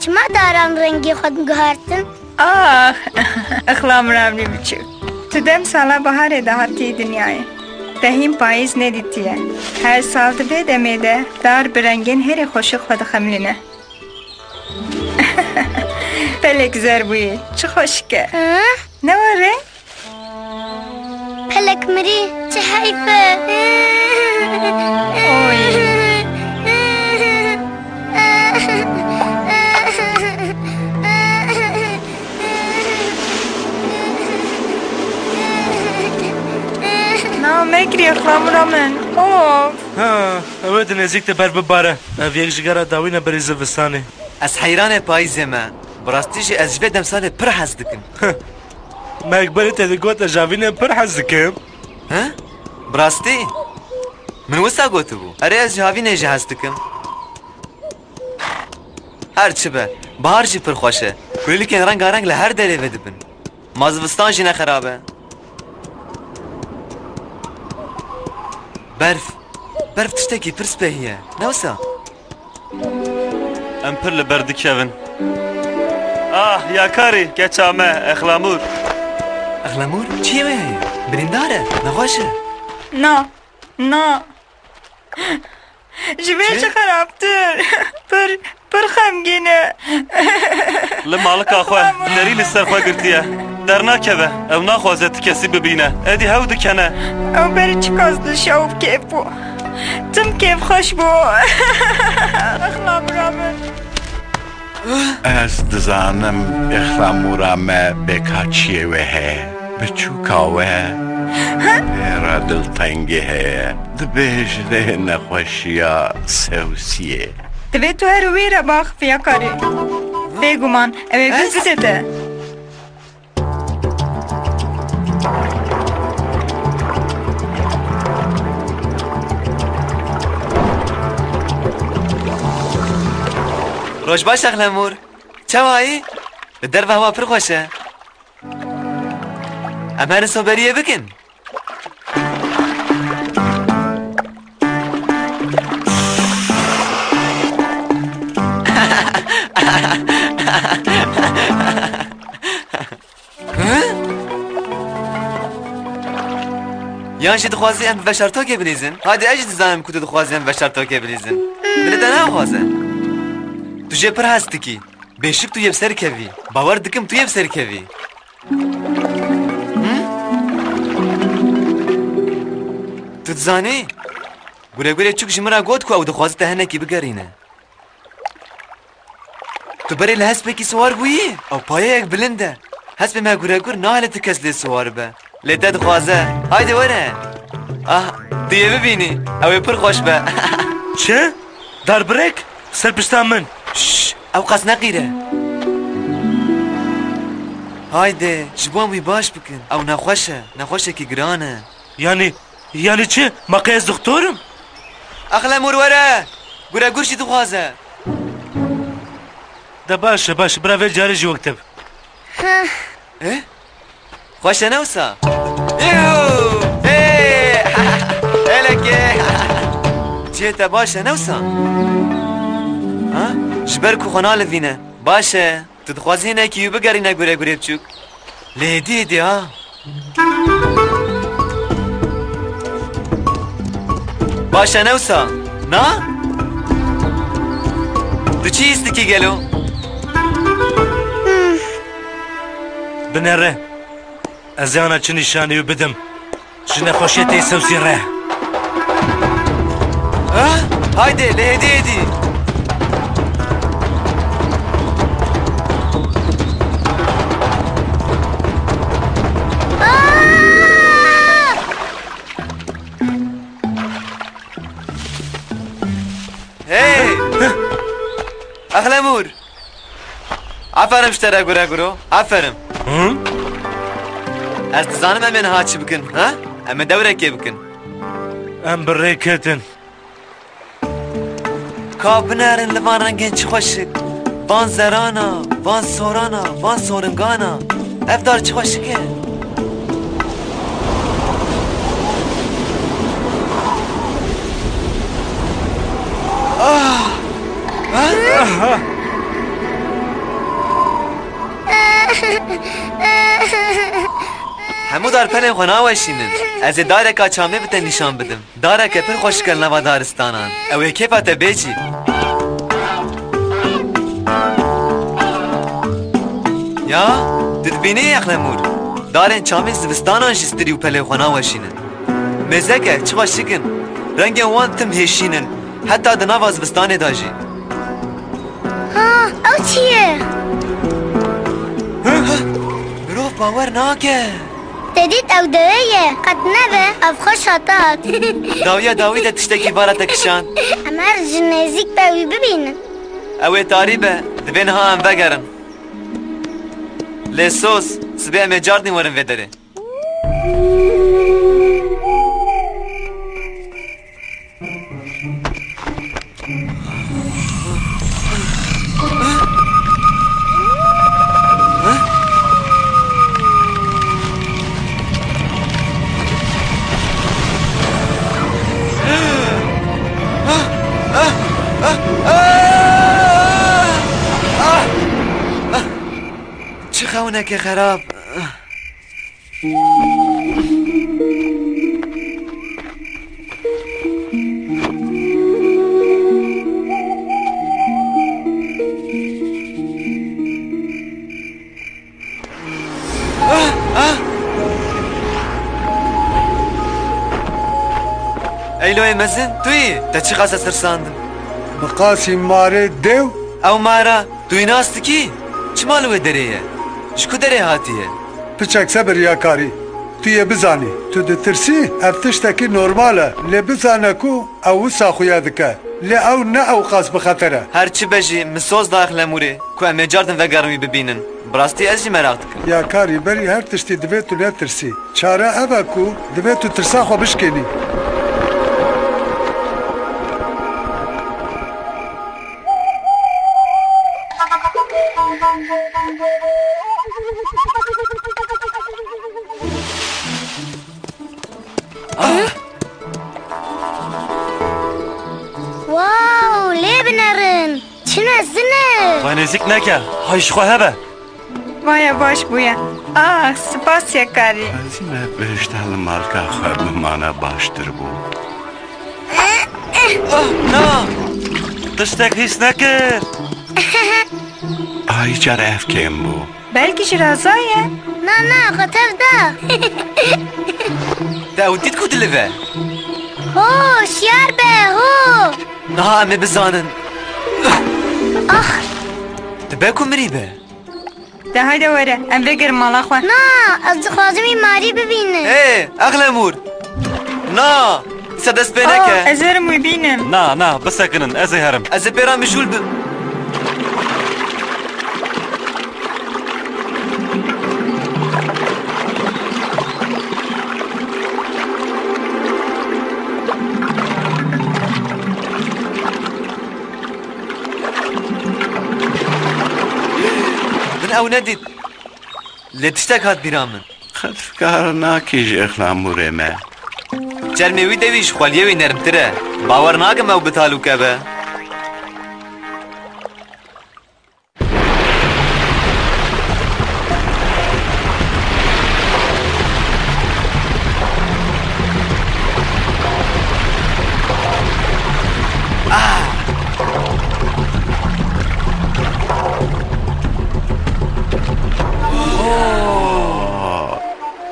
چما داران رنگی خود گهارتن؟ اخلام رابلی بچو تو دم سالا بهار دهاتی دنیای دهیم پاییز ندیتیه هر سال دبه دمیده دار برنگین هر خوش خود خملینه پلک زربوی چه خوشکه نواره؟ پلک مری چه حیفه مگری اخلام رامن اوه نزدیک بر بباره او یک جگره داوینه بری زوستانه از حیران پاییزه ما براستیش از جبه دم سال پر حز دکم مقبره تدگوت جاوینه پر حز دکم براستی من وسا گوتو بو اره از جاوینه جه حز دکم هر چه به بهار جی پر خوشه کلی که رنگ رنگ لهر دره بدبن مازوستان جی نخرابه برف تشتكي برس باهية نوسا امبر لبرد كيفن يا كاري كاتشامه اخلامور چیه وی؟ برنداره نخواشه نا جبه چه خرابتر پر خمگینه لمالك اخوه نري لسر خواه قرتيه در ناكبه او ناخوازه تكسي ببينه ادي هاو دكنه او بری چه کازدو شاوب کیف بو تم کیف خوش بو اخلام رامن از دزانم اخلامورا ما بکاچیه وه بچوکاوه را دلتنگه دبیجده نخوشیا سوسیه دوی تو هروی را باخ فیا کاری بگومان اوی بزده ده روش باش اخلامور چه وایی؟ در و هوا پر خوشه اما هنسو بریه بکن یانشی دخوازی ام بشر تا که بلیزن هادی اجی دزانم کتو دخوازی ام بشر تا که بلیزن بلیدن هم خوازه تو جه پر هستی کی بیشک تو یه بسر کوی باور دکم تو یه بسر کوی تو دزانی گوره چوک جمرا گود کو او دخوازی تهنه کی بگرینه تو بری لحس بکی سوار بویی او پایه یک بلنده حس به ما گوره نه حالت کس لی سوار به لیده دخوازه هایده وره تو یه ببینی او پر خوش به چه؟ در بریک؟ سر پشتم من او قص نقیره هایده جبوان بی باش بکن او نخوشه که گرانه یعنی چه؟ مقیز دکتورم؟ اخلا مروره گوره شی دخوازه ده باشه براویل جاری جو اکتب خوشه نوسا هلکه چیه باشه نوسا جبر کو خنال وینه باشه تو دخوازی نه کیو بگری نگوره بچوک لیدی ها باشه نوسا نه تو چی استی کی گلو بنره از یانا چه نشانیو بدم چه خوشیت ای سوسی ره هایده لیدی اخلامور عفرم اشترى گورو عفرم از دزانم امن ها چی بکن اما دوره که بکن ام بره کتن کابنرن لوان رنگین چی خوشک وان زرانا وان سورانا وان سورنگانا افدار چی خوشکه همو دار پلین خو ناوشینن از دارکا چامه بته نشان بدم دارکا پر خوش کل نوا دارستانان او کیفا ته بیجی یا ددبینی اقلمور دارن چامه زبستانان شستری و پلین خو ناوشینن مزکه چه خوشکن رنگ وان تم هشینن حتی دناوا زبستان داجی ها او چیه؟ مروف باور ناکه تدید او دویه قد نبه او خوش هاتاد داوی ده تشتکی بارا تکشان امر جنزیک باوی ببینن اوه تاریبه دبین ها هم بگرن لسوس سبیع مجاردین ورن ویدره چه خونک خراب ایلوی مزن توی تا چی قاسه سرساندن بقاسي ماري ديو او مارا توی ناست کی چه مالوه دریه شکو دره هاتیه بچك سبر يا كاري تو بزاني تو دترسي افتشتكي نورماله لبزانكو او ساخويا دكا لا او نا او قاس بخطره هر چی بجی مسوز داخل موره کو ام جاردن و گرمی ببینن براستی از جی مراقت کن يا كاري بري هر تشتي دبيتو لا ترسي چاره اباكو دبيتو ترساخو بشكني واو ليه بنرن چنزنه و نزیک نکه هایش خواه به وای باش بویا سپاس یکاری از این بهشتال مالکا خواه بمانه باشتر بود نه تشتک هیس نکر آی جار اف کم بود بلکه شرازایه نه خطر ده ده او دید کو دلوه هو شیار به هو نه امه بزانن دبه کو مریبه ده هایده وره ام بگر مالا خواه نه از خوازمی ماری ببینه ای اغلمور نه سدس بینه که ازرم ببینم نه بسکنن از هرم از پیران مشغول بم من او ندید لتشتک هات بیرامن خد فکر ناکیش اخلاموره ما جرموی دویش خوالیوی نرمتره باور ناکم او بتالو که به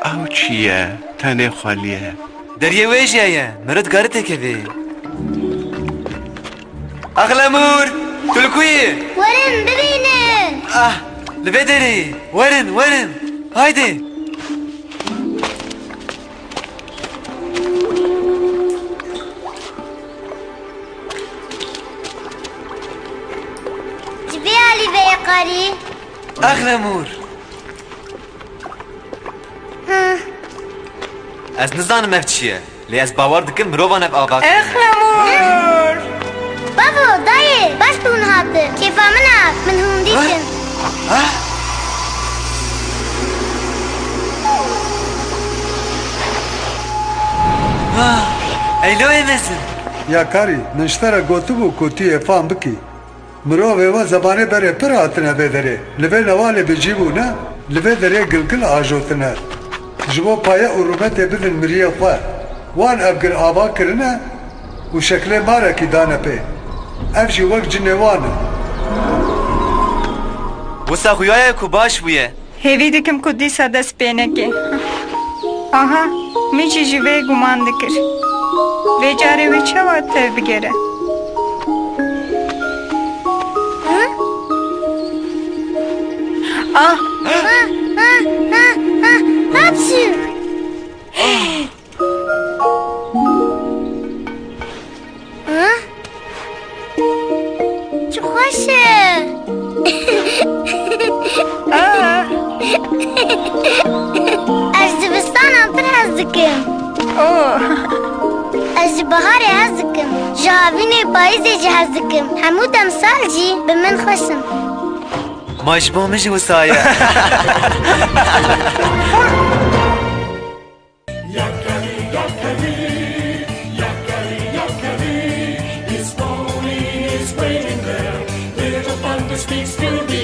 او چیه؟ تنه خالیه دریه ویجیه مرد گارته که بی اغلمور تلکویه ورن ببینه لبه داری ورن هایده جبی علی به قاری اغلمور از نزانم اف چیه لی از باور دکم مروان اف آقا اخلمور بابا دایه باش دون هاته کیفا من هم دیشن ایلوی مزن يا كاري نشترى قوتبو كوتي فام بكي مروه و زبانه بره پر هاتنه بدره لبه نواله بجيبو نه لبه دره گلگل آجوتنه ji bo paya û rûmetê bidin miriyê xwe. Wan ev gir ava kirine û şeklê marekî dane pê. Ev jî wek cinê wan in. Wisa xuyaya ku baş bûye. Hêvî dikim ku dîsa dest pê neke. Aha, min jî ji wê guman dikir. Vê carê wê çawa tev bigere? Ah, Hapşu. Çok hoş. Ez dibistanan pir hez dikim. oh. Ez ji baharê hez dikim. Ji havînê payîzê jî hez dikim. Hemû demsal jî bi min xweş in. Ma ji bo min jî wisa ye. His pony is waiting there. Little thunder speaks to the